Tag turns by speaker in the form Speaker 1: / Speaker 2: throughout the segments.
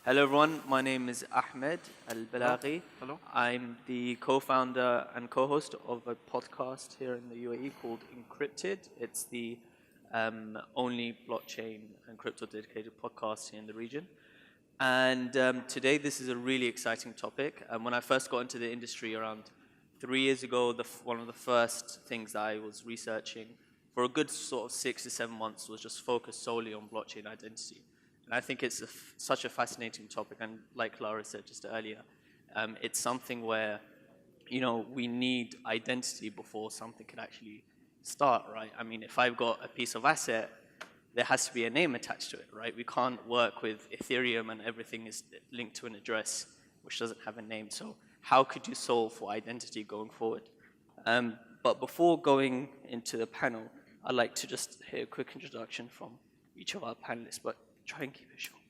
Speaker 1: Hello everyone, my name is Ahmed
Speaker 2: Hello.
Speaker 1: Al-Balaghi.
Speaker 2: Hello.
Speaker 1: I'm the co-founder and co-host of a podcast here in the UAE called Encrypted. It's the only blockchain and crypto dedicated podcast here in the region. And today this is a really exciting topic. When I first got into the industry around 3 years ago, one of the first things that I was researching for a good sort of 6 to 7 months was just focused solely on blockchain identity. And I think it's such a fascinating topic. And like Lara said just earlier, it's something where, we need identity before something can actually start, right? I mean, if I've got a piece of asset, there has to be a name attached to it, right? We can't work with Ethereum and everything is linked to an address which doesn't have a name. So how could you solve for identity going forward? But before going into the panel, I'd like to just hear a quick introduction from each of our panelists, but try and keep it short.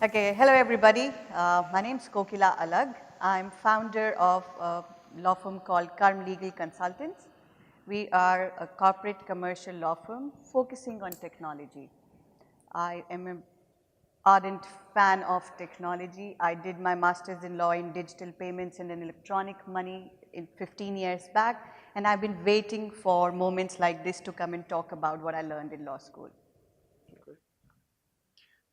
Speaker 3: Okay, hello everybody. My name is Kokila Alag. I'm founder of a law firm called Karm Legal Consultants. We are a corporate commercial law firm focusing on technology. I am an ardent fan of technology. I did my master's in law in digital payments and in electronic money 15 years back, and I've been waiting for moments like this to come and talk about what I learned in law school.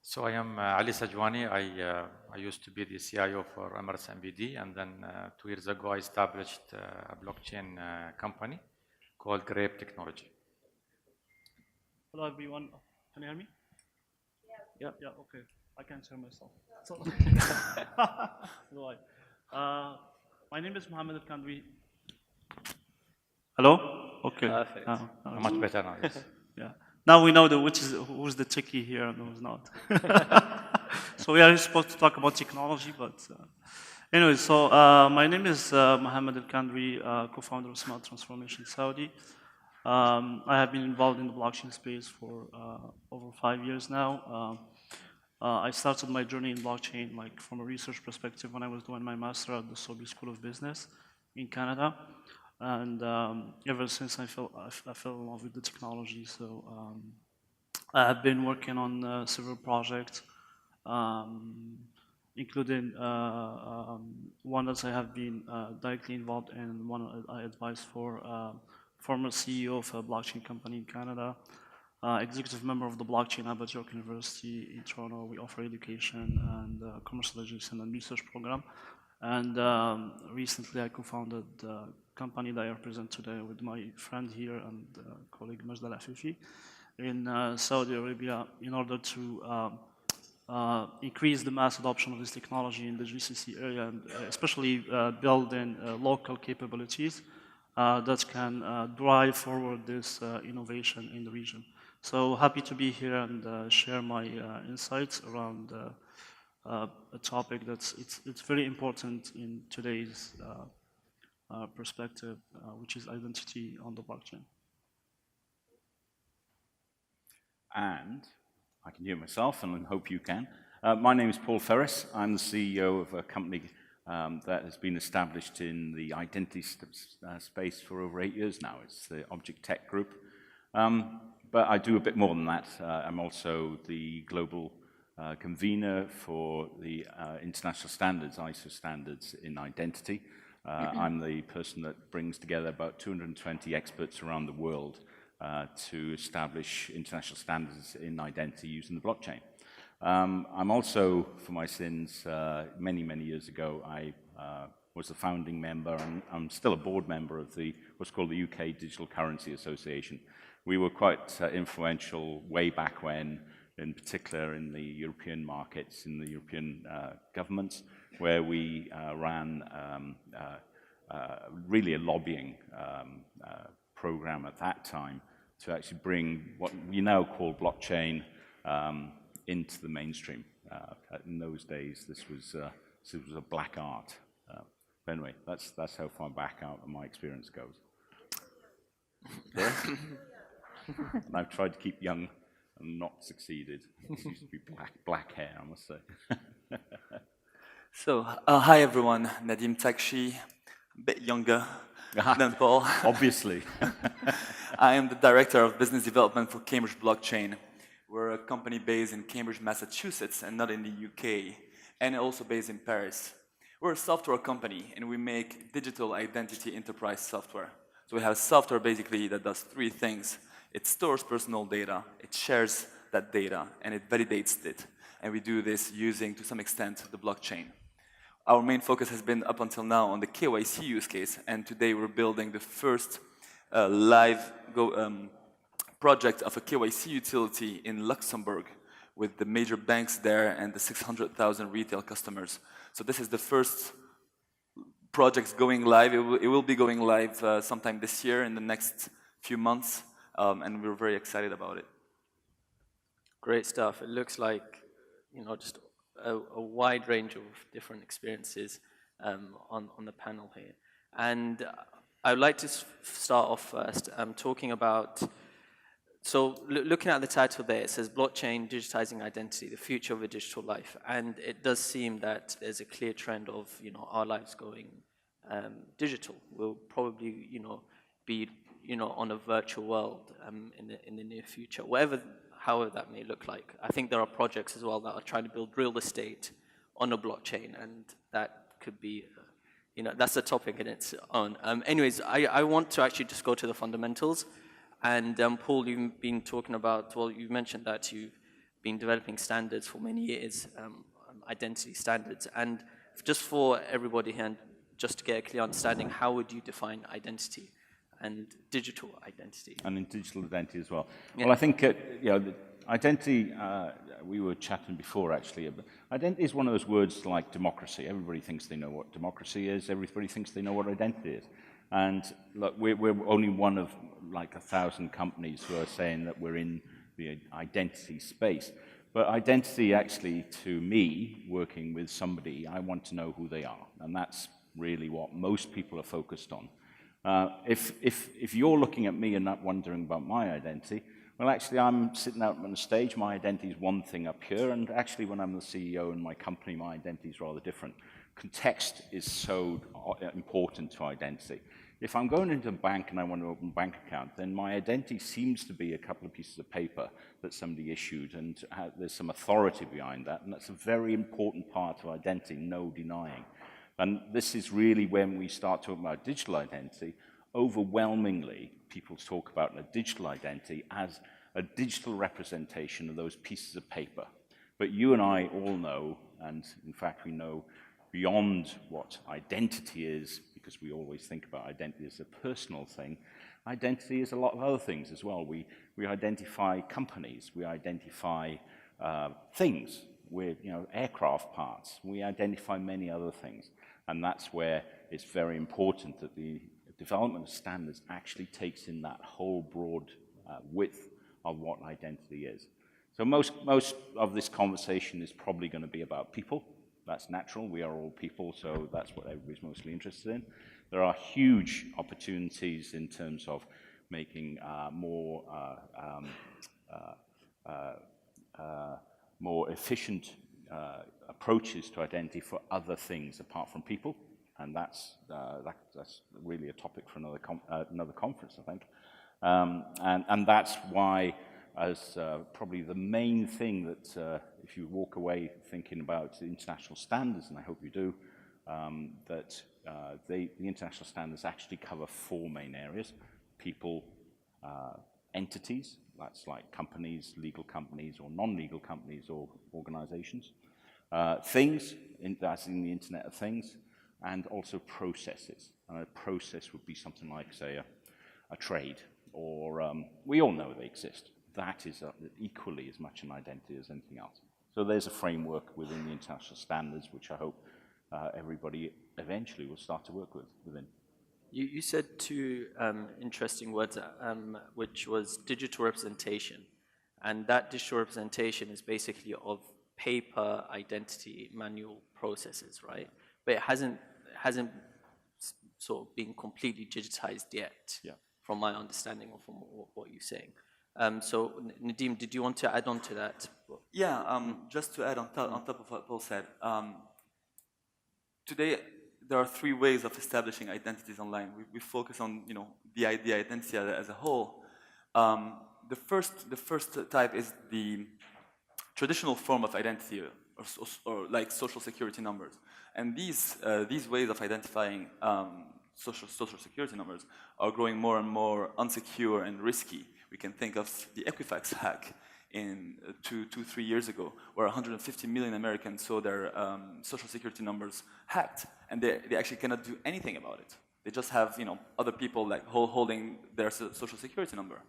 Speaker 2: So I am Ali Sajwani. I used to be the CIO for Emirates MBD, and then 2 years ago I established a blockchain company called Grape Technology.
Speaker 4: Hello everyone. Can you hear me? Yeah. Yeah. Okay. I can hear myself. So, my name is Mohammed Al-Kandwi. Hello. Okay.
Speaker 1: Perfect.
Speaker 2: Much better now. Yes.
Speaker 4: Yeah. Now we know who's the techie here and who's not. So we are supposed to talk about technology, but anyway. So my name is Mohammed Al-Kandwi, co-founder of Smart Transformation Saudi. I have been involved in the blockchain space for over 5 years now. I started my journey in blockchain from a research perspective when I was doing my master at the Sorbonne School of Business in Canada. And ever since I fell in love with the technology. So I have been working on several projects, including one that I have been directly involved in, one I advised for former CEO of a blockchain company in Canada, executive member of the Blockchain Lab at York University in Toronto. We offer education and commercialization and research program. And recently I co-founded the company that I represent today with my friend here and colleague Majd Al-Afifi in Saudi Arabia in order to increase the mass adoption of this technology in the GCC area, and especially building local capabilities that can drive forward this innovation in the region. So happy to be here and share my insights around a topic it's very important in today's perspective, which is identity on the blockchain.
Speaker 5: And I can hear myself, and I hope you can. My name is Paul Ferris. I'm the CEO of a company that has been established in the identity space for over 8 years now. It's the Object Tech Group. But I do a bit more than that. I'm also the global convener for the international standards, ISO standards in identity. I'm the person that brings together about 220 experts around the world to establish international standards in identity using the blockchain. I'm also, for my sins, many, many years ago, I was a founding member, and I'm still a board member of what's called the UK Digital Currency Association. We were quite influential way back when, in particular in the European markets, in the European governments, where we ran really a lobbying program at that time to actually bring what we now call blockchain into the mainstream. In those days, this was a black art. But anyway, that's how far back out my experience goes. And I've tried to keep young and not succeeded. It used to be black hair, I must say.
Speaker 6: So, hi everyone, Nadim Takshi, a bit younger than Paul.
Speaker 5: Obviously.
Speaker 6: I am the Director of Business Development for Cambridge Blockchain. We're a company based in Cambridge, Massachusetts, and not in the UK. and also based in Paris. We're a software company, and we make digital identity enterprise software. So we have software basically that does three things. It stores personal data, it shares that data, and it validates it. And we do this using, to some extent, the blockchain. Our main focus has been up until now on the KYC use case, and today we're building the first live project of a KYC utility in Luxembourg with the major banks there and the 600,000 retail customers. So this is the first project going live. It will be going live sometime this year in the next few months, and we're very excited about it.
Speaker 1: Great stuff. It looks like, just a wide range of different experiences on the panel here. And I would like to start off first talking about, so looking at the title there, it says Blockchain, Digitizing Identity, the Future of a Digital Life. And it does seem that there's a clear trend of, our lives going digital. We'll probably, be, on a virtual world in the near future, however that may look like. I think there are projects as well that are trying to build real estate on a blockchain, and that could be, that's a topic in its own. Anyways, I want to actually just go to the fundamentals. And Paul, you've been talking about, well, you mentioned that you've been developing standards for many years, identity standards. And just for everybody here, and just to get a clear understanding, how would you define identity and digital identity?
Speaker 5: And in digital identity as well.
Speaker 1: Yeah.
Speaker 5: Well, I think, the identity, we were chatting before actually, but identity is one of those words like democracy. Everybody thinks they know what democracy is. Everybody thinks they know what identity is. And look, we're only one of like 1,000 companies who are saying that we're in the identity space. But identity actually, to me, working with somebody, I want to know who they are. And that's really what most people are focused on. If you're looking at me and not wondering about my identity, well, actually, I'm sitting out on the stage. My identity is one thing up here. And actually, when I'm the CEO in my company, my identity is rather different. Context is so important to identity. If I'm going into a bank and I want to open a bank account, then my identity seems to be a couple of pieces of paper that somebody issued, and there's some authority behind that, and that's a very important part of identity, no denying. And this is really when we start talking about digital identity. Overwhelmingly, people talk about a digital identity as a digital representation of those pieces of paper. But you and I all know, and in fact we know beyond what identity is, because we always think about identity as a personal thing, identity is a lot of other things as well. We identify companies, we identify things, aircraft parts, we identify many other things. And that's where it's very important that the development of standards actually takes in that whole broad width of what identity is. So most of this conversation is probably going to be about people. That's natural. We are all people, so that's what everybody's mostly interested in. There are huge opportunities in terms of making more efficient approaches to identity for other things apart from people, and that's really a topic for another conference, I think. And that's why, as probably the main thing that if you walk away thinking about the international standards, and I hope you do, that the international standards actually cover four main areas: people, entities, that's like companies, legal companies or non-legal companies or organizations, things, that's in the Internet of Things, and also processes. And a process would be something like, say, a trade, or we all know they exist. That is equally as much an identity as anything else. So there's a framework within the international standards, which I hope everybody eventually will start to work within.
Speaker 1: You said two interesting words, which was digital representation. And that digital representation is basically of paper identity manual processes, right? But it hasn't sort of been completely digitized yet,
Speaker 5: yeah,
Speaker 1: from my understanding or from what you're saying. So Nadim, did you want to add on to that?
Speaker 6: Yeah, just to add on top of what Paul said, today there are three ways of establishing identities online. We focus on the identity as a whole. The first type is the traditional form of identity, or like social security numbers. And these ways of identifying social security numbers are growing more and more unsecure and risky. We can think of the Equifax hack in 3 years ago, where 150 million Americans saw their social security numbers hacked, and they actually cannot do anything about it. They just have other people like holding their social security number.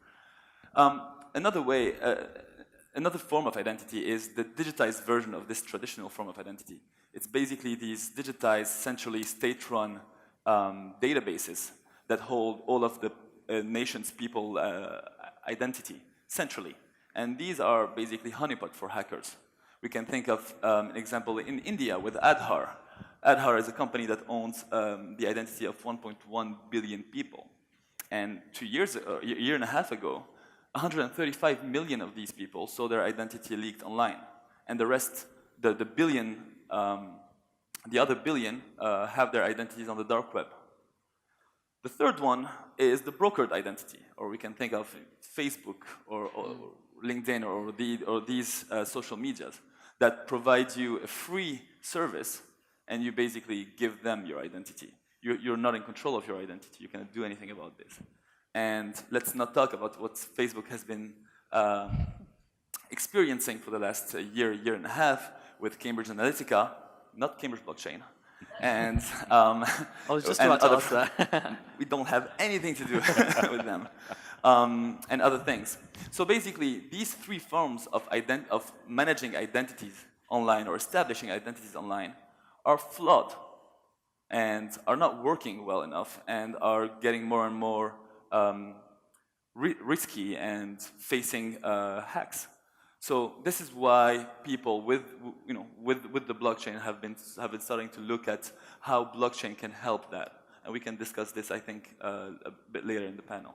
Speaker 6: Another way, another form of identity is the digitized version of this traditional form of identity. It's basically these digitized, centrally state-run databases that hold all of the nation's people identity centrally. And these are basically honeypot for hackers. We can think of an example in India with Aadhaar. Aadhaar is a company that owns the identity of 1.1 billion people. And a year and a half ago, 135 million of these people saw their identity leaked online. And the rest, the other billion have their identities on the dark web. The third one is the brokered identity, or we can think of Facebook or LinkedIn or these social medias that provide you a free service, and you basically give them your identity. You're not in control of your identity. You cannot do anything about this. And let's not talk about what Facebook has been experiencing for the last year and a half with Cambridge Analytica, not Cambridge Blockchain. And
Speaker 1: I was just about to ask that.
Speaker 6: we don't have anything to do with them. And other things. So basically, these three forms of managing identities online or establishing identities online are flawed and are not working well enough and are getting more and more risky and facing hacks. So this is why people with the blockchain have been starting to look at how blockchain can help that, and we can discuss this, I think, a bit later in the panel.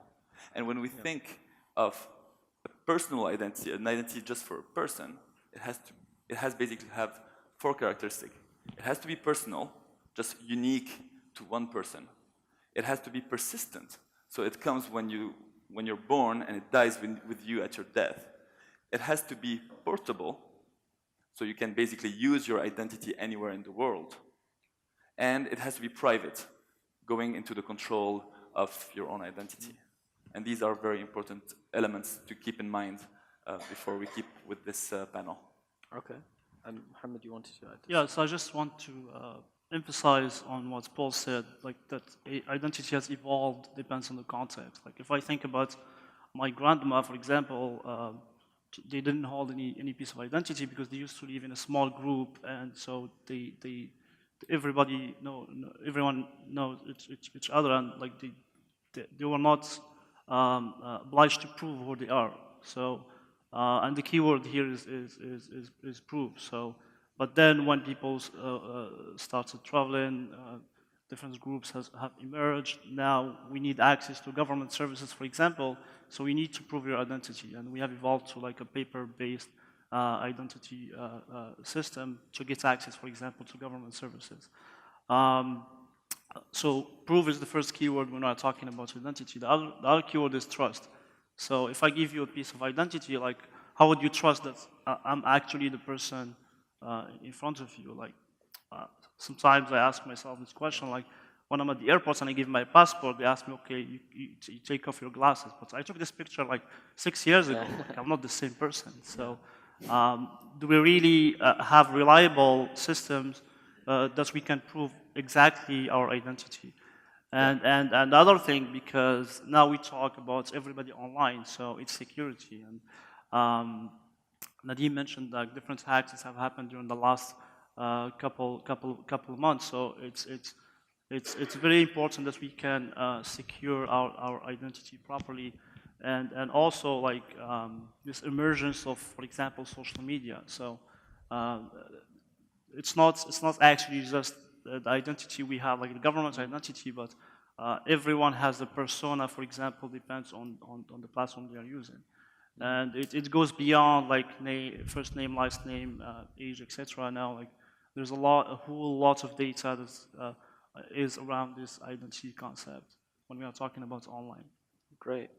Speaker 6: And when we think of a personal identity, an identity just for a person, it has basically to have 4 characteristics. It has to be personal, just unique to one person. It has to be persistent, so it comes when you're born and it dies with you at your death. It has to be portable, so you can basically use your identity anywhere in the world. And it has to be private, going into the control of your own identity. And these are very important elements to keep in mind before we keep with this panel.
Speaker 1: Okay. And Mohammed, you wanted to add?
Speaker 4: Yeah, so I just want to emphasize on what Paul said, like that identity has evolved, depends on the context. Like if I think about my grandma, for example, they didn't hold any piece of identity because they used to live in a small group, and so everyone knows each other, and like they were not obliged to prove who they are. So, and the keyword here is proof. So, but then when people started traveling, different groups have emerged. Now we need access to government services, for example. So we need to prove your identity, and we have evolved to like a paper-based identity system to get access, for example, to government services. So proof is the first keyword when we're talking about identity. The other keyword is trust. So if I give you a piece of identity, like how would you trust that I'm actually the person in front of you? Like sometimes I ask myself this question, like when I'm at the airport and I give my passport, they ask me, okay, you take off your glasses. But I took this picture like 6 years ago. Like, I'm not the same person. So do we really have reliable systems that we can prove exactly our identity? And the other thing, because now we talk about everybody online, so it's security. And Nadeem mentioned that different hacks that have happened during the last couple of months. So it's very important that we can secure our identity properly, and also like this emergence of, for example, social media. So it's not actually just the identity we have, like the government's identity, but everyone has a persona, for example, depends on the platform they are using. And it goes beyond like first name, last name, age, etc. Now, like there's a whole lot of data that is around this identity concept when we are talking about online.
Speaker 1: Great.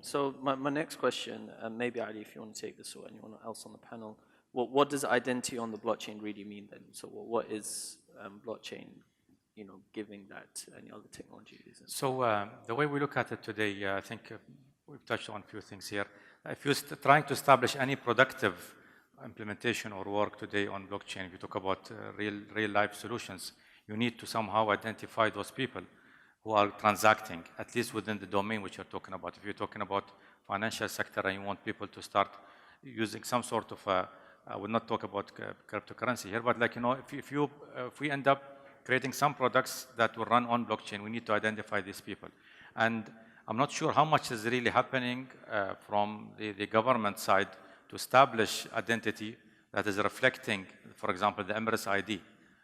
Speaker 1: So my next question, maybe Ali, if you want to take this or anyone else on the panel, what does identity on the blockchain really mean then? So what is blockchain, giving that any other technology isn't?
Speaker 2: So the way we look at it today, I think we've touched on a few things here. If you're trying to establish any productive implementation or work today on blockchain, if you talk about real life solutions, you need to somehow identify those people who are transacting, at least within the domain which you're talking about. If you're talking about financial sector and you want people to start using some sort of I will not talk about cryptocurrency here, but like, if we end up creating some products that will run on blockchain, we need to identify these people. And I'm not sure how much is really happening from the government side to establish identity that is reflecting, for example, the Emirates ID,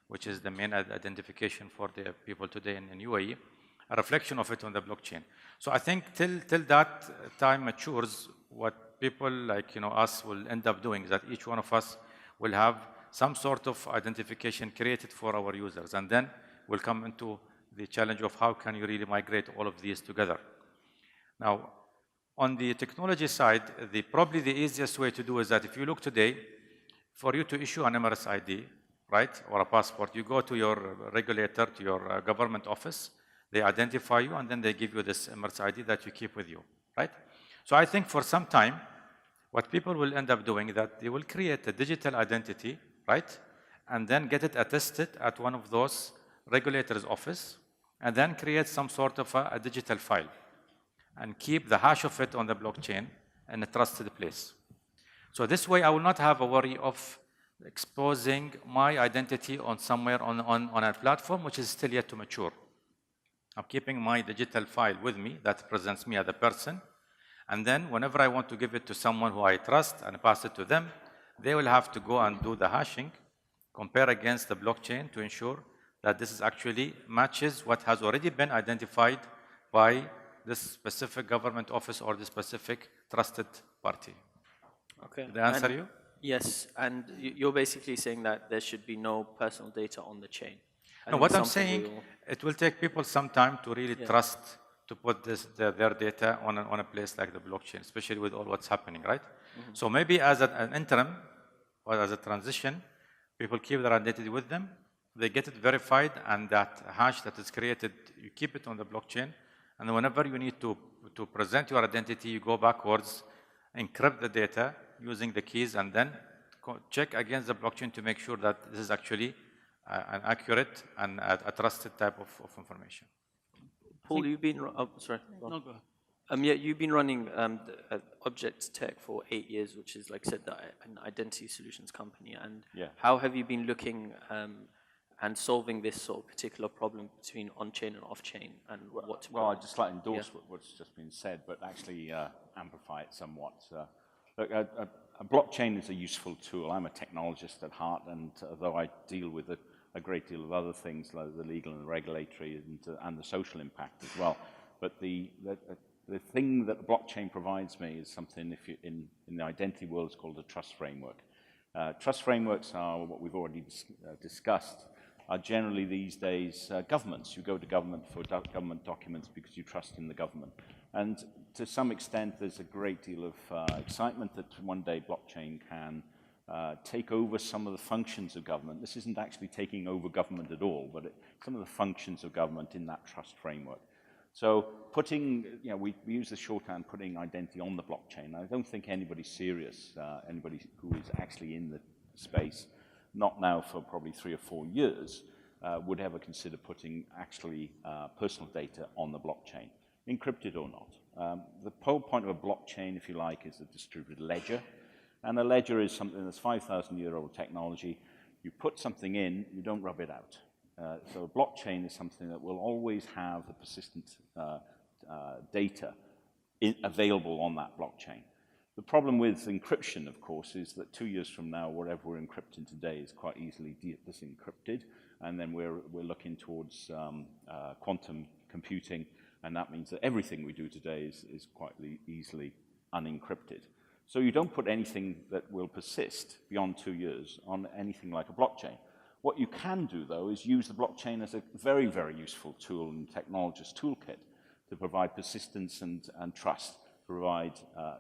Speaker 2: which is the main identification for the people today in UAE, a reflection of it on the blockchain. So I think till that time matures, what people like us will end up doing is that each one of us will have some sort of identification created for our users, and then we'll come into the challenge of how can you really migrate all of these together. Now, on the technology side, probably the easiest way to do is that if you look today, for you to issue an Emirates ID, right, or a passport, you go to your regulator, to your government office, they identify you, and then they give you this Emirates ID that you keep with you, right? So I think for some time, what people will end up doing is that they will create a digital identity, right, and then get it attested at one of those regulators' office, and then create some sort of a digital file, and keep the hash of it on the blockchain in a trusted place. So this way, I will not have a worry of exposing my identity on somewhere on a platform which is still yet to mature. I'm keeping my digital file with me that represents me as a person, and then whenever I want to give it to someone who I trust and pass it to them, they will have to go and do the hashing, compare against the blockchain to ensure that this is actually matches what has already been identified by this specific government office or the specific trusted party.
Speaker 1: Okay.
Speaker 2: Did I answer you?
Speaker 1: Yes, and you're basically saying that there should be no personal data on the chain.
Speaker 2: No, what I'm saying, it will take people some time to really trust to put their data on a place like the blockchain, especially with all what's happening, right? Mm-hmm. So maybe as an interim or as a transition, people keep their identity with them, they get it verified, and that hash that is created, you keep it on the blockchain, and whenever you need to present your identity, you go backwards, encrypt the data using the keys, and then check against the blockchain to make sure that this is actually an accurate and a trusted type of information.
Speaker 1: Paul, you've been sorry.
Speaker 4: No, go ahead.
Speaker 1: Yeah, you've been running Object Tech for 8 years, which is, like I said, an identity solutions company. And how have you been looking and solving this sort of particular problem between on-chain and off-chain? And
Speaker 5: well, I'd just like to endorse what's just been said, but actually amplify it somewhat. Look, a blockchain is a useful tool. I'm a technologist at heart, and although I deal with a great deal of other things like the legal and the regulatory and the social impact as well. But the thing that the blockchain provides me is something, in the identity world, is called a trust framework. Trust frameworks are what we've already discussed, are generally these days governments. You go to government for government documents because you trust in the government. And to some extent, there's a great deal of excitement that one day blockchain can take over some of the functions of government. This isn't actually taking over government at all, but some of the functions of government in that trust framework. So putting, we use the shorthand, putting identity on the blockchain. I don't think anybody's serious, anybody who is actually in the space, not now for probably 3 or 4 years, would ever consider putting actually personal data on the blockchain, encrypted or not. The whole point of a blockchain, if you like, is a distributed ledger. And a ledger is something that's 5,000-year-old technology. You put something in, you don't rub it out. So a blockchain is something that will always have the persistent data available on that blockchain. The problem with encryption, of course, is that 2 years from now, whatever we're encrypting today is quite easily disencrypted, and then we're looking towards quantum computing, and that means that everything we do today is quite easily unencrypted. So you don't put anything that will persist beyond 2 years on anything like a blockchain. What you can do, though, is use the blockchain as a very, very useful tool in the technologist toolkit to provide persistence and trust, provide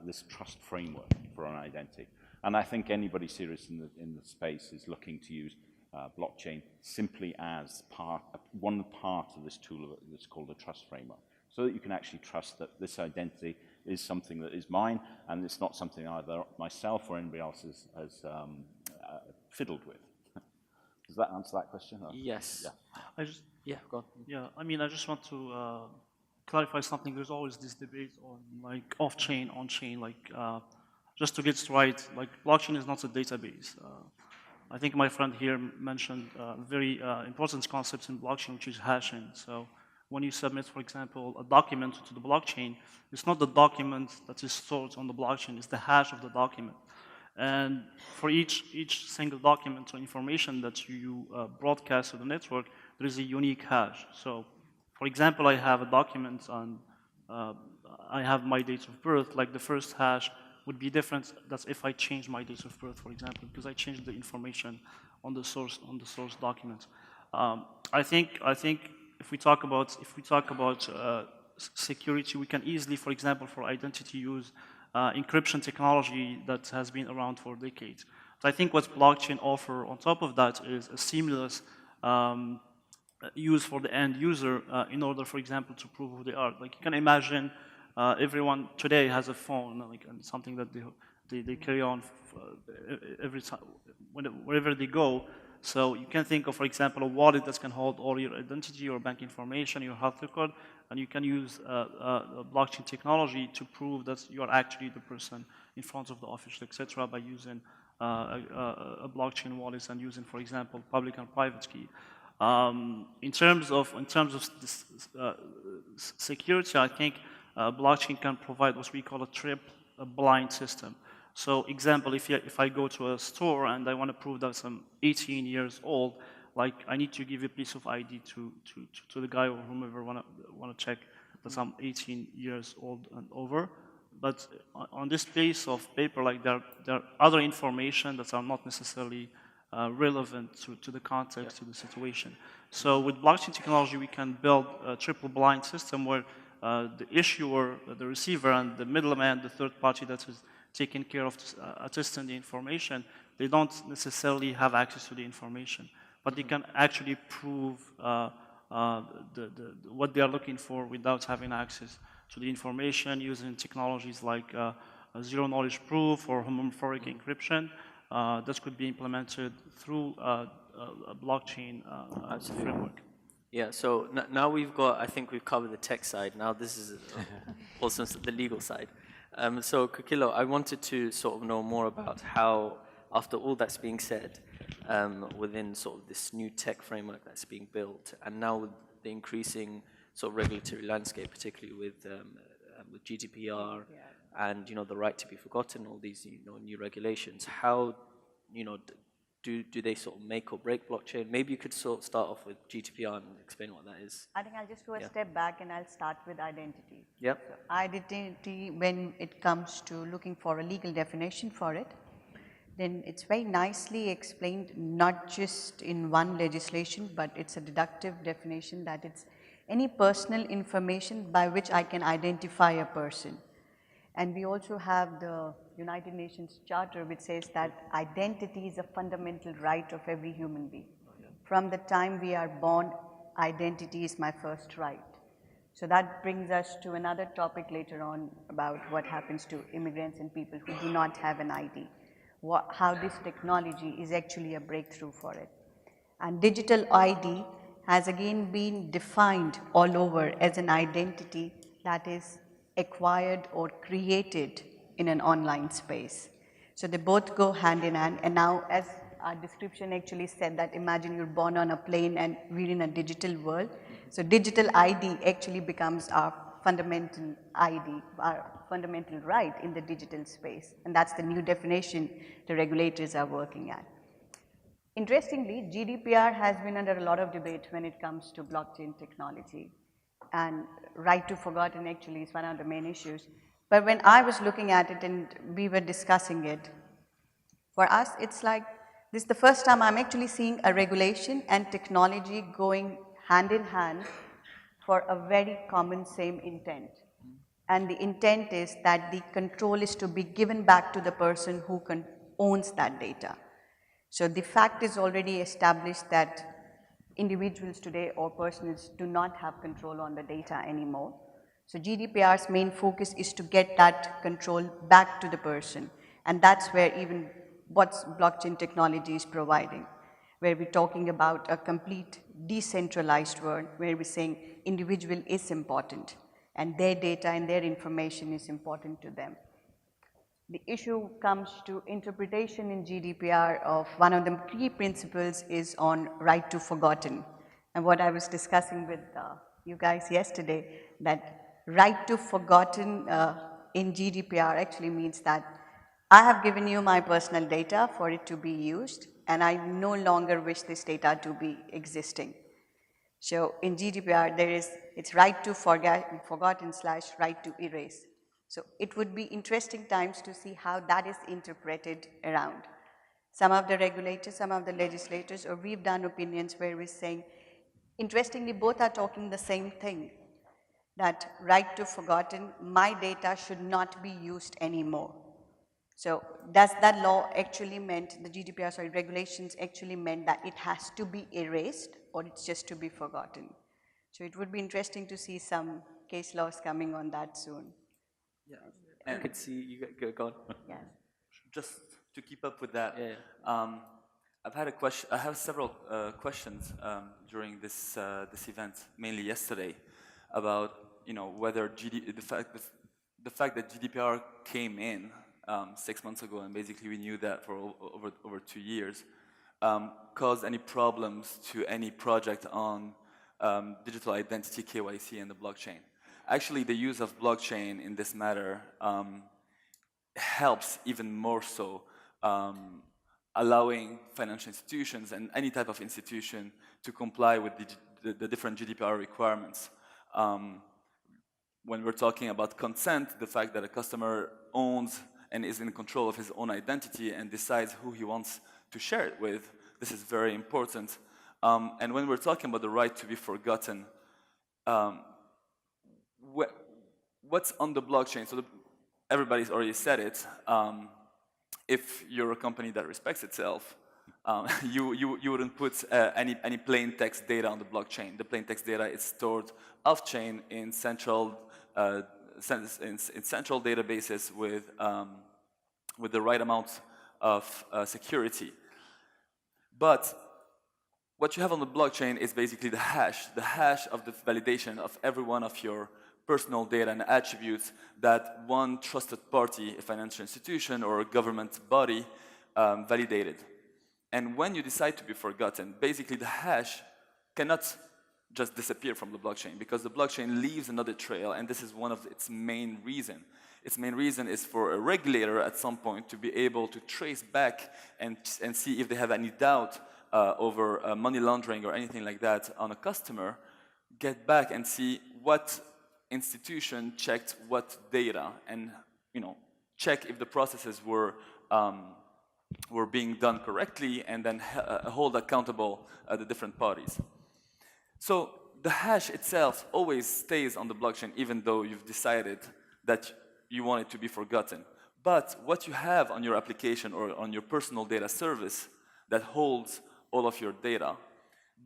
Speaker 5: this trust framework for an identity. And I think anybody serious in the space is looking to use blockchain simply as one part of this tool that's called a trust framework, so that you can actually trust that this identity is something that is mine, and it's not something either myself or anybody else has fiddled with. Does that answer that question? Or?
Speaker 1: Yes.
Speaker 5: Yeah.
Speaker 1: Yeah, go on.
Speaker 4: Yeah, I mean, I just want to clarify something. There's always this debate on like off-chain, on-chain, like just to get it right, like blockchain is not a database. I think my friend here mentioned very important concepts in blockchain, which is hashing. So when you submit, for example, a document to the blockchain, it's not the document that is stored on the blockchain, it's the hash of the document. And for each single document or information that you broadcast to the network, there is a unique hash. So, for example, I have a document on, I have my date of birth, like the first hash would be different. That's if I change my date of birth, for example, because I changed the information on the source document. I think if we talk about security, we can easily, for example, for identity use encryption technology that has been around for decades. So I think what blockchain offer on top of that is a seamless use for the end user in order, for example, to prove who they are. Like you can imagine everyone today has a phone, like and something that they carry on every time, wherever they go. So you can think of, for example, a wallet that can hold all your identity, your bank information, your health record, and you can use blockchain technology to prove that you are actually the person in front of the official, etc., by using a blockchain wallet and using, for example, public and private key. In terms of this, security, I think blockchain can provide what we call a triple blind system. So, example, if I go to a store and I want to prove that I'm 18 years old, like I need to give a piece of ID to the guy or whomever want to check that I'm 18 years old and over. But on this piece of paper, like there are other information that are not necessarily relevant to the context, to the situation. So with blockchain technology, we can build a triple blind system where the issuer, the receiver, and the middleman, the third party that is taking care of attesting the information, they don't necessarily have access to the information, but they can actually prove what they are looking for without having access to the information using technologies like zero knowledge proof or homomorphic encryption. That could be implemented through a blockchain framework.
Speaker 1: Yeah, so now I think we've covered the tech side. Now this is also the legal side. So Kokilo, I wanted to sort of know more about how, after all that's being said, within sort of this new tech framework that's being built, and now with the increasing sort of regulatory landscape, particularly with GDPR and the right to be forgotten, all these new regulations, how do they sort of make or break blockchain? Maybe you could sort of start off with GDPR and explain what that is.
Speaker 3: I think I'll just go a step back and I'll start with identity.
Speaker 1: Yep.
Speaker 3: So identity, when it comes to looking for a legal definition for it, then it's very nicely explained, not just in one legislation, but it's a deductive definition that it's any personal information by which I can identify a person. And we also have the United Nations Charter, which says that identity is a fundamental right of every human being. From the time we are born, identity is my first right. So that brings us to another topic later on about what happens to immigrants and people who do not have an ID. How this technology is actually a breakthrough for it. And digital ID has again been defined all over as an identity that is acquired or created in an online space. So they both go hand in hand, and now as our description actually said that imagine you're born on a plane and we're in a digital world. So digital ID actually becomes our fundamental ID, our fundamental right in the digital space, and that's the new definition the regulators are working at. Interestingly, GDPR has been under a lot of debate when it comes to blockchain technology, and right to forgotten actually is one of the main issues. But when I was looking at it and we were discussing it, for us it's like this is the first time I'm actually seeing a regulation and technology going hand in hand for a very common same intent. And the intent is that the control is to be given back to the person owns that data. So the fact is already established that individuals today or persons do not have control on the data anymore. So GDPR's main focus is to get that control back to the person. And that's where even what blockchain technology is providing, where we're talking about a complete decentralized world, where we're saying individual is important and their data and their information is important to them. The issue comes to interpretation in GDPR of one of the key principles is on right to forgotten. And what I was discussing with you guys yesterday, that right to forgotten in GDPR actually means that I have given you my personal data for it to be used, and I no longer wish this data to be existing. So in GDPR, it's right to forgotten / right to erase. So it would be interesting times to see how that is interpreted around. Some of the regulators, some of the legislators, or we've done opinions where we're saying, interestingly, both are talking the same thing, that right to forgotten, my data should not be used anymore. So does that law actually meant, the GDPR, sorry, regulations actually meant that it has to be erased or it's just to be forgotten? So it would be interesting to see some case laws coming on that soon.
Speaker 6: Yeah.
Speaker 1: I
Speaker 6: And
Speaker 1: could see you go on.
Speaker 3: Yes.
Speaker 6: just to keep up with that,
Speaker 1: Yeah.
Speaker 6: I've had a question. I have several questions during this event, mainly yesterday, about whether the fact that GDPR came in 6 months ago, and basically we knew that for over 2 years, caused any problems to any project on digital identity, KYC, and the blockchain. Actually, the use of blockchain in this matter helps even more so, allowing financial institutions and any type of institution to comply with the different GDPR requirements. When we're talking about consent, the fact that a customer owns and is in control of his own identity and decides who he wants to share it with, this is very important. And when we're talking about the right to be forgotten, what's on the blockchain? So everybody's already said it. If you're a company that respects itself, you wouldn't put any plain text data on the blockchain. The plain text data is stored off-chain in central databases with the right amount of security. But what you have on the blockchain is basically the hash of the validation of every one of your personal data and attributes that one trusted party, a financial institution or a government body, validated. And when you decide to be forgotten, basically the hash cannot just disappear from the blockchain, because the blockchain leaves another trail, and this is one of its main reasons. Its main reason is for a regulator at some point to be able to trace back and see if they have any doubt over money laundering or anything like that on a customer, get back and see what institution checked what data, and check if the processes were being done correctly, and then hold accountable the different parties. So the hash itself always stays on the blockchain, even though you've decided that you want it to be forgotten. But what you have on your application or on your personal data service that holds all of your data,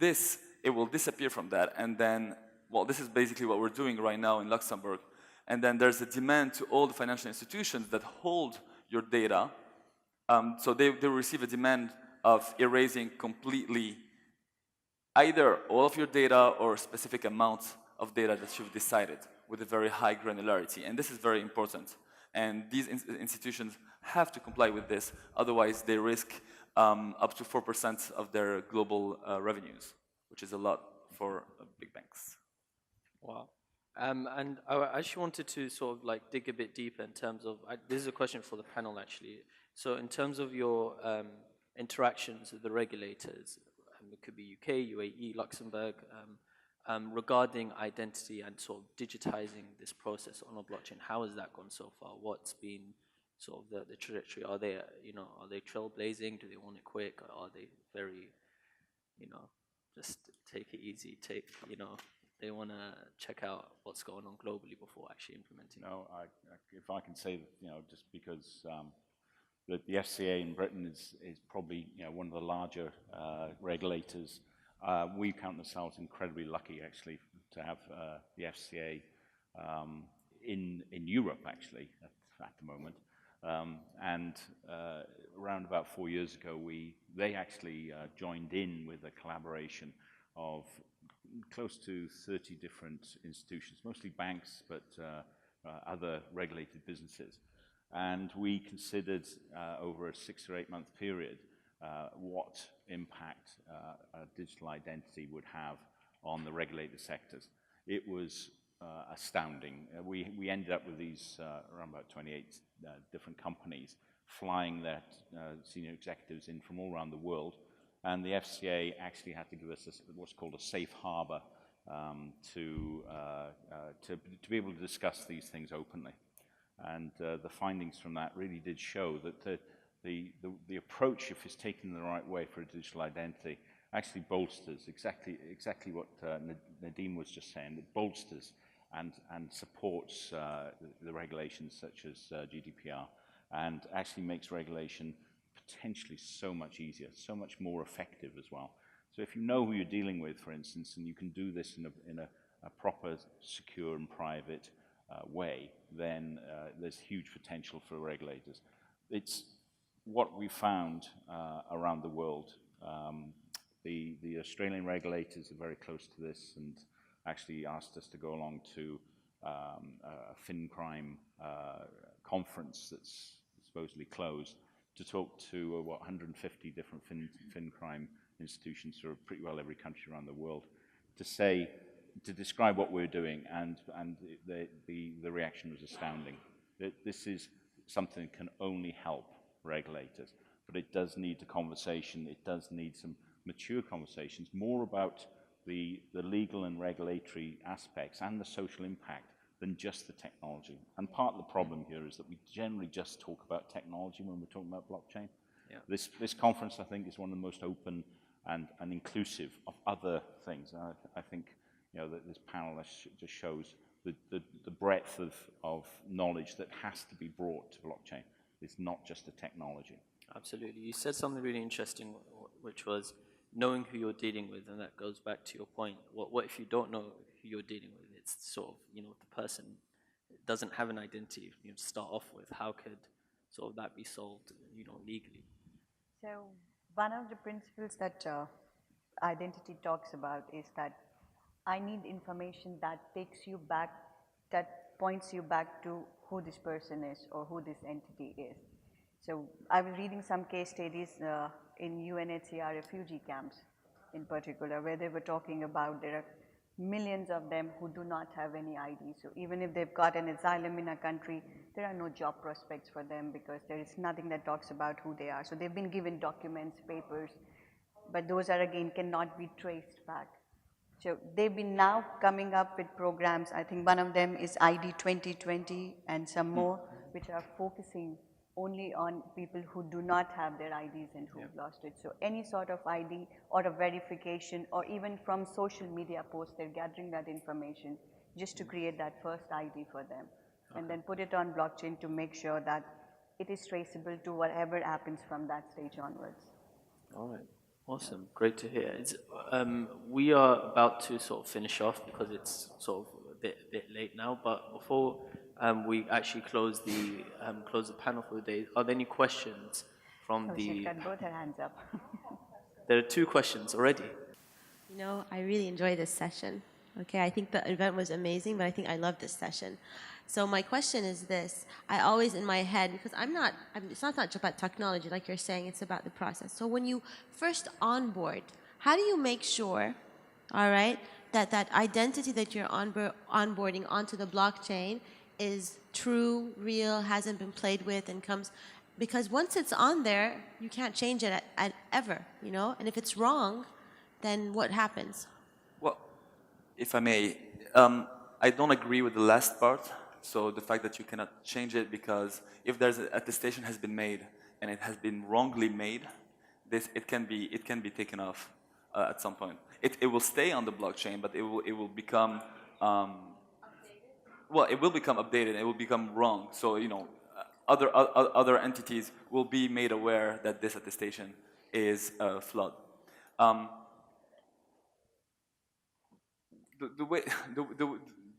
Speaker 6: it will disappear from that. And then, well, this is basically what we're doing right now in Luxembourg. And then there's a demand to all the financial institutions that hold your data. So they will receive a demand of erasing completely either all of your data or a specific amount of data that you've decided with a very high granularity. And this is very important. And these institutions have to comply with this, otherwise they risk up to 4% of their global revenues, which is a lot for big banks.
Speaker 1: Wow. And I actually wanted to sort of like dig a bit deeper in terms of, this is a question for the panel actually. So in terms of your interactions with the regulators, it could be UK, UAE, Luxembourg, regarding identity and sort of digitizing this process on a blockchain, how has that gone so far? What's been sort of the trajectory? Are they, are they trailblazing? Do they want it quick? Or are they very, just take it easy, they want to check out what's going on globally before actually implementing?
Speaker 5: No, if I can say, just because the FCA in Britain is probably one of the larger regulators. We count ourselves incredibly lucky, actually, to have the FCA in Europe, actually, at the moment. And around about 4 years ago, they actually joined in with a collaboration of close to 30 different institutions, mostly banks, but other regulated businesses. And we considered over a 6 or 8 month period what impact digital identity would have on the regulated sectors. It was astounding. We ended up with these around about 28 different companies flying their senior executives in from all around the world, and the FCA actually had to give us what's called a safe harbor to be able to discuss these things openly. And the findings from that really did show that the approach, if it's taken the right way for a digital identity, actually bolsters exactly what Nadeem was just saying. It bolsters and supports the regulations such as GDPR, and actually makes regulation potentially so much easier, so much more effective as well. So if you know who you're dealing with, for instance, and you can do this in a proper, secure and private way, then there's huge potential for regulators. It's what we found around the world. The Australian regulators are very close to this and actually asked us to go along to a FinCrime conference that's supposedly closed to talk to 150 different FinCrime institutions from pretty well every country around the world to describe what we're doing, and the reaction was astounding. This is something that can only help regulators, but it does need the conversation. It does need some mature conversations, more about the legal and regulatory aspects and the social impact than just the technology. And part of the problem here is that we generally just talk about technology when we're talking about blockchain. Yeah. This conference, I think, is one of the most open and inclusive of other things. I think that this panel just shows the breadth of knowledge that has to be brought to blockchain. It's not just the technology.
Speaker 1: Absolutely. You said something really interesting, which was knowing who you're dealing with, and that goes back to your point. What if you don't know who you're dealing with? It's sort of, the person doesn't have an identity to start off with. How could sort of that be solved, legally?
Speaker 3: So one of the principles that identity talks about is that I need information that takes you back, that points you back to who this person is or who this entity is. So I was reading some case studies in UNHCR refugee camps in particular, where they were talking about there are millions of them who do not have any ID. So even if they've got an asylum in a country, there are no job prospects for them because there is nothing that talks about who they are. So they've been given documents, papers, but those are again cannot be traced back. So they've been now coming up with programs. I think one of them is ID 2020 and some more, which are focusing only on people who do not have their IDs and who've lost it. So any sort of ID or a verification, or even from social media posts, they're gathering that information just to create that first ID for them. Okay. And then put it on blockchain to make sure that it is traceable to whatever happens from that stage onwards.
Speaker 1: All right. Awesome. Great to hear. We are about to sort of finish off because it's sort of a bit late now, but before we actually close the panel for the day, are there any questions from
Speaker 3: She's got both her hands up.
Speaker 1: There are 2 questions already.
Speaker 7: I really enjoyed this session. Okay, I think the event was amazing, but I think I love this session. So my question is this: I always in my head, because it's not just about technology, like you're saying, it's about the process. So when you first onboard, how do you make sure, all right, that identity that you're onboarding onto the blockchain is true, real, hasn't been played with, and comes, because once it's on there, you can't change it at ever, and if it's wrong, then what happens?
Speaker 6: Well, if I may, I don't agree with the last part. So the fact that you cannot change it, because if there's an attestation has been made and it has been wrongly made, it can be taken off at some point. It will stay on the blockchain, but it will become it will become updated. It will become wrong. So other entities will be made aware that this attestation is flawed.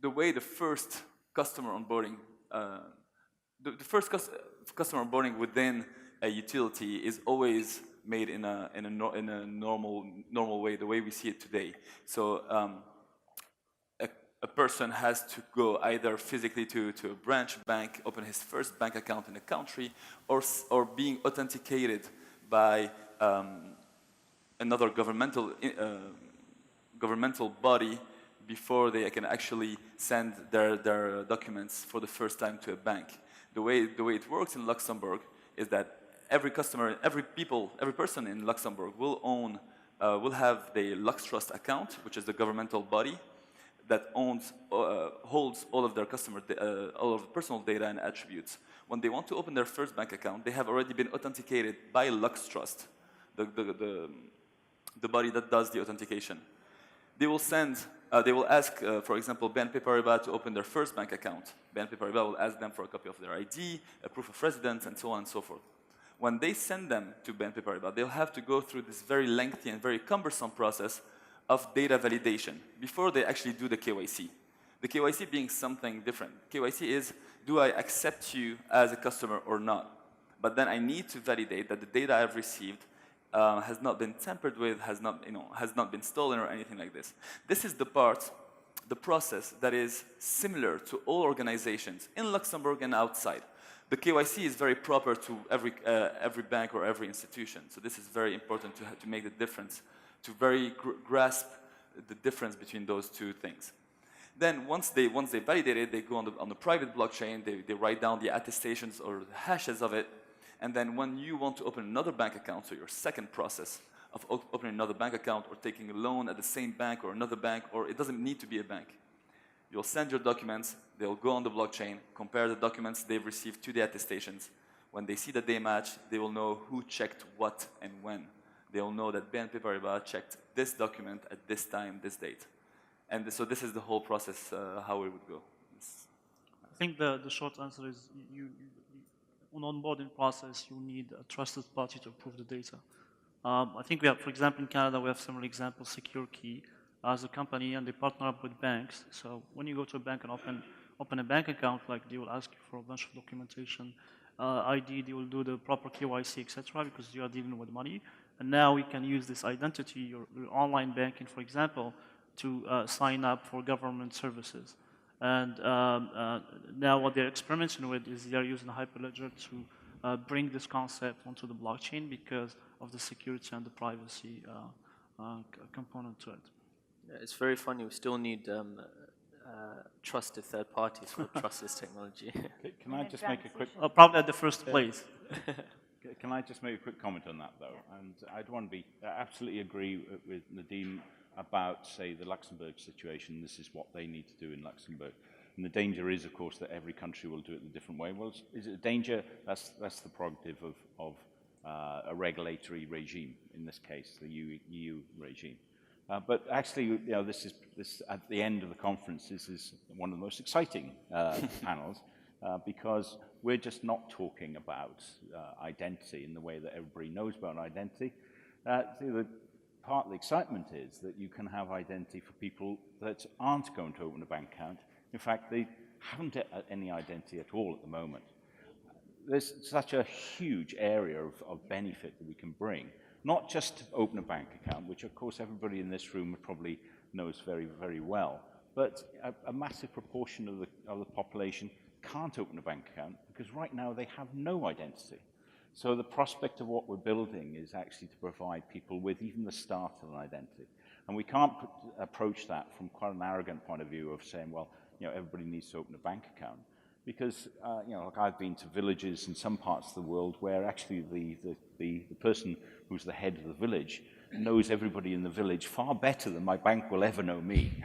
Speaker 6: The way the first customer onboarding, the first customer onboarding within a utility is always made in a normal way, the way we see it today. So a person has to go either physically to a branch bank, open his first bank account in a country, or being authenticated by another governmental body before they can actually send their documents for the first time to a bank. The way it works in Luxembourg is that every person in Luxembourg will have the Lux Trust account, which is the governmental body that holds all of their all of the personal data and attributes. When they want to open their first bank account, they have already been authenticated by Lux Trust, the body that does the authentication. They will ask, for example, BNP Paribas to open their first bank account. BNP Paribas will ask them for a copy of their ID, a proof of residence, and so on and so forth. When they send them to BNP Paribas, they'll have to go through this very lengthy and very cumbersome process of data validation before they actually do the KYC. The KYC being something different. KYC is, do I accept you as a customer or not? But then I need to validate that the data I've received has not been tampered with, has not been stolen or anything like this. This is the process that is similar to all organizations in Luxembourg and outside. The KYC is very proper to every bank or every institution. So this is very important to make the difference, to grasp the difference between those two things. Then once they validate it, they go on the private blockchain, they write down the attestations or the hashes of it, and then when you want to open another bank account, so your second process of opening another bank account or taking a loan at the same bank or another bank, or it doesn't need to be a bank. You'll send your documents, they'll go on the blockchain, compare the documents they've received to the attestations. When they see that they match, they will know who checked what and when. They'll know that BNP Paribas checked this document at this time, this date. And so this is the whole process, how it would go.
Speaker 4: I think the short answer is on onboarding process, you need a trusted party to approve the data. I think we have, for example, in Canada, we have similar examples, Secure Key as a company, and they partner up with banks. So when you go to a bank and open a bank account, like they will ask you for a bunch of documentation, ID, they will do the proper KYC, etc., because you are dealing with money. And now we can use this identity, your online banking, for example, to sign up for government services. And now what they're experimenting with is they're using Hyperledger to bring this concept onto the blockchain because of the security and the privacy component to it.
Speaker 1: Yeah, it's very funny. We still need trusted third parties for trust this technology.
Speaker 5: Can I just make a quick...
Speaker 4: Probably at the first place.
Speaker 5: Can I just make a quick comment on that, though? And I'd want to absolutely agree with Nadeem about, say, the Luxembourg situation. This is what they need to do in Luxembourg. And the danger is, of course, that every country will do it in a different way. Well, is it a danger? That's the prerogative of a regulatory regime, in this case, the EU regime. But actually, this at the end of the conference, this is one of the most exciting panels because we're just not talking about identity in the way that everybody knows about identity. Part of the excitement is that you can have identity for people that aren't going to open a bank account. In fact, they haven't any identity at all at the moment. There's such a huge area of benefit that we can bring. Not just to open a bank account, which of course everybody in this room probably knows very, very well, but a massive proportion of the population can't open a bank account because right now they have no identity. So the prospect of what we're building is actually to provide people with even the start of an identity. And we can't approach that from quite an arrogant point of view of saying, well, everybody needs to open a bank account. Because, like I've been to villages in some parts of the world where actually the person who's the head of the village knows everybody in the village far better than my bank will ever know me.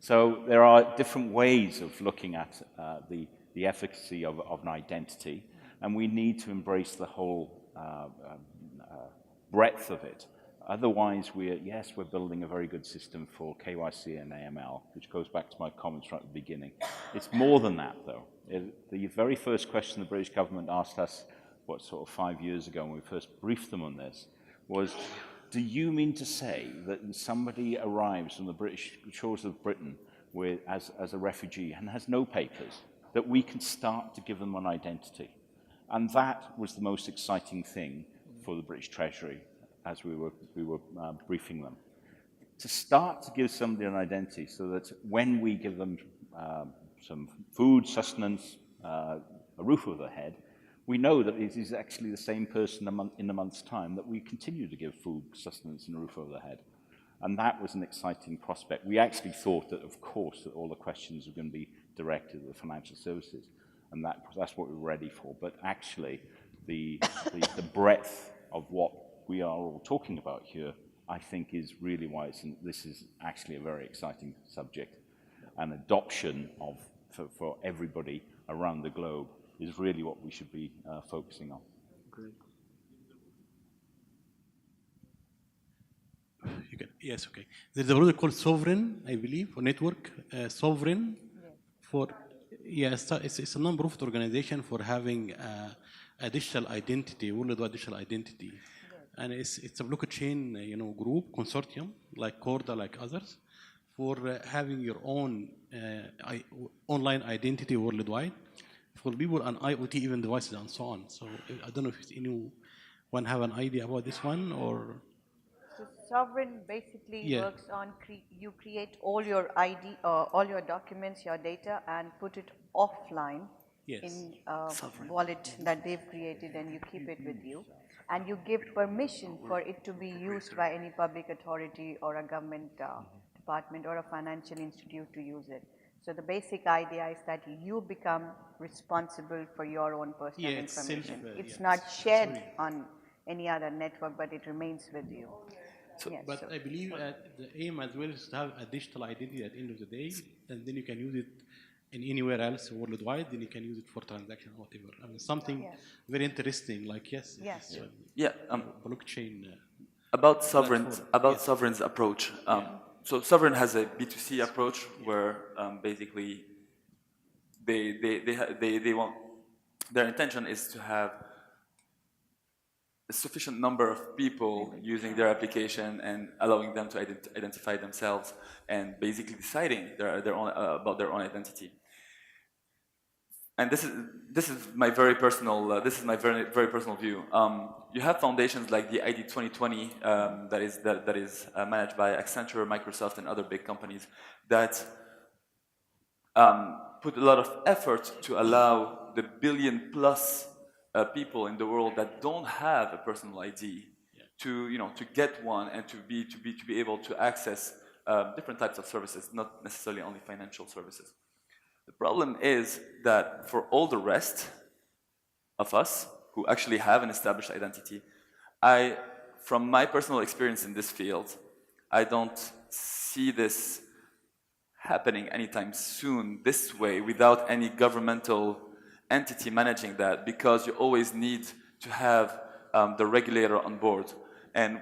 Speaker 5: So there are different ways of looking at the efficacy of an identity, and we need to embrace the whole breadth of it Otherwise, we're building a very good system for KYC and AML, which goes back to my comments right at the beginning. It's more than that, though. The very first question the British government asked us, what, sort of 5 years ago when we first briefed them on this, was, do you mean to say that somebody arrives on the British shores of Britain as a refugee and has no papers, that we can start to give them an identity? And that was the most exciting thing for the British Treasury as we were briefing them. To start to give somebody an identity so that when we give them some food, sustenance, a roof over their head, we know that it is actually the same person in a month's time that we continue to give food, sustenance, and a roof over their head. And that was an exciting prospect. We actually thought that, of course, that all the questions were going to be directed at the financial services, and that's what we were ready for. But actually, the breadth of what we are all talking about here, I think, is really why this is actually a very exciting subject. And adoption for everybody around the globe is really what we should be focusing on.
Speaker 1: Great.
Speaker 8: Yes, okay. There's a product called Sovereign, I believe, for network. Sovereign, for, yes, it's a non-profit organization for having a digital identity, worldwide digital identity. And it's a blockchain, group, consortium, like Corda, like others, for having your own online identity worldwide for people on IoT, even devices and so on. So I don't know if anyone have an idea about this one, or?
Speaker 3: So Sovereign basically works on, you create all your ID, all your documents, your data, and put it offline in a wallet that they've created, and you keep it with you. And you give permission for it to be used by any public authority or a government department or a financial institute to use it. So the basic idea is that you become responsible for your own personal information. It's not shared on any other network, but it remains with you.
Speaker 8: So, but I believe the aim as well is to have a digital identity at the end of the day, and then you can use it in anywhere else worldwide, then you can use it for transaction or whatever. I mean, something very interesting, like blockchain.
Speaker 6: About Sovereign's approach. So Sovereign has a B2C approach where basically they want, their intention is to have a sufficient number of people using their application and allowing them to identify themselves and basically deciding about their own identity. And this is my very personal very personal view. You have foundations like the ID 2020 that is managed by Accenture, Microsoft, and other big companies that put a lot of effort to allow the billion-plus people in the world that don't have a personal ID to get one and to be able to access different types of services, not necessarily only financial services. The problem is that for all the rest of us who actually have an established identity, from my personal experience in this field, I don't see this happening anytime soon this way without any governmental entity managing that, because you always need to have the regulator on board. And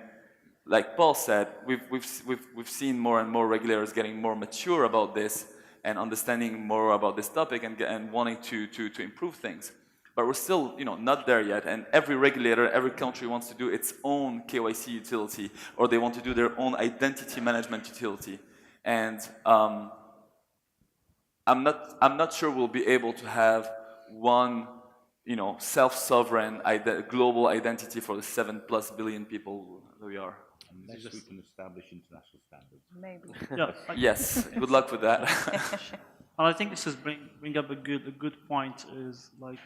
Speaker 6: like Paul said, we've seen more and more regulators getting more mature about this and understanding more about this topic and wanting to improve things. But we're still not there yet, and every regulator, every country wants to do its own KYC utility, or they want to do their own identity management utility. And I'm not sure we'll be able to have one self-sovereign global identity for the 7+ billion people that we are.
Speaker 5: Unless we can establish international standards.
Speaker 3: Maybe.
Speaker 6: Yes. Good luck with that.
Speaker 4: And I think this is bring up a good point. Is like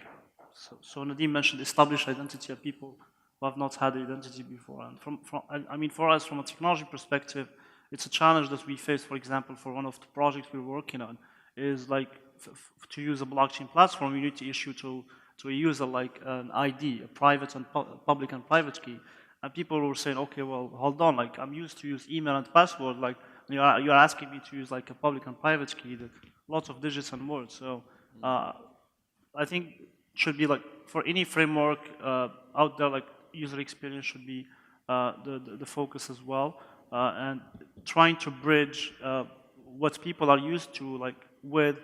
Speaker 4: so Nadeem mentioned established identity of people who have not had identity before. And for us, from a technology perspective, it's a challenge that we face. For example, for one of the projects we're working on, is like to use a blockchain platform, you need to issue to a user like an ID, a private and public and private key. And people were saying, okay, well, hold on, like I'm used to use email and password, like you're asking me to use like a public and private key, lots of digits and words. So I think it should be like for any framework out there, like user experience should be the focus as well, and trying to bridge what people are used to, like with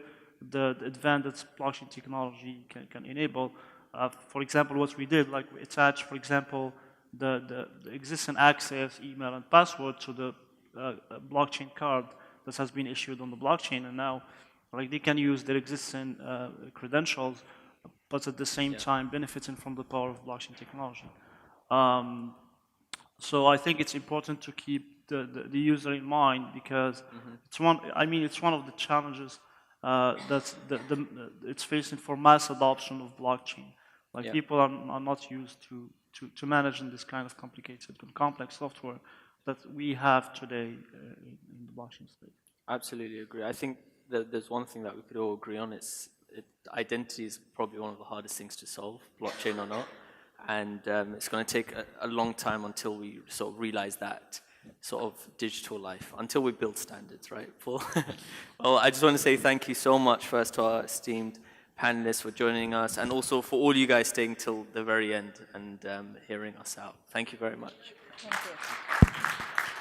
Speaker 4: the advanced blockchain technology can enable. For example, what we did, like we attach, for example, the existing access, email, and password to the blockchain card that has been issued on the blockchain, and now like they can use their existing credentials, but at the same time benefiting from the power of blockchain technology. So I think it's important to keep the user in mind, because it's one of the challenges that's it's facing for mass adoption of blockchain. Like people are not used to managing this kind of complicated and complex software that we have today in the blockchain space.
Speaker 1: Absolutely agree. I think that there's one thing that we could all agree on. Identity is probably one of the hardest things to solve, blockchain or not. And it's going to take a long time until we sort of realize that sort of digital life, until we build standards, right, Paul? Well, I just want to say thank you so much first to our esteemed panelists for joining us, and also for all you guys staying till the very end and hearing us out. Thank you very much.
Speaker 3: Thank you.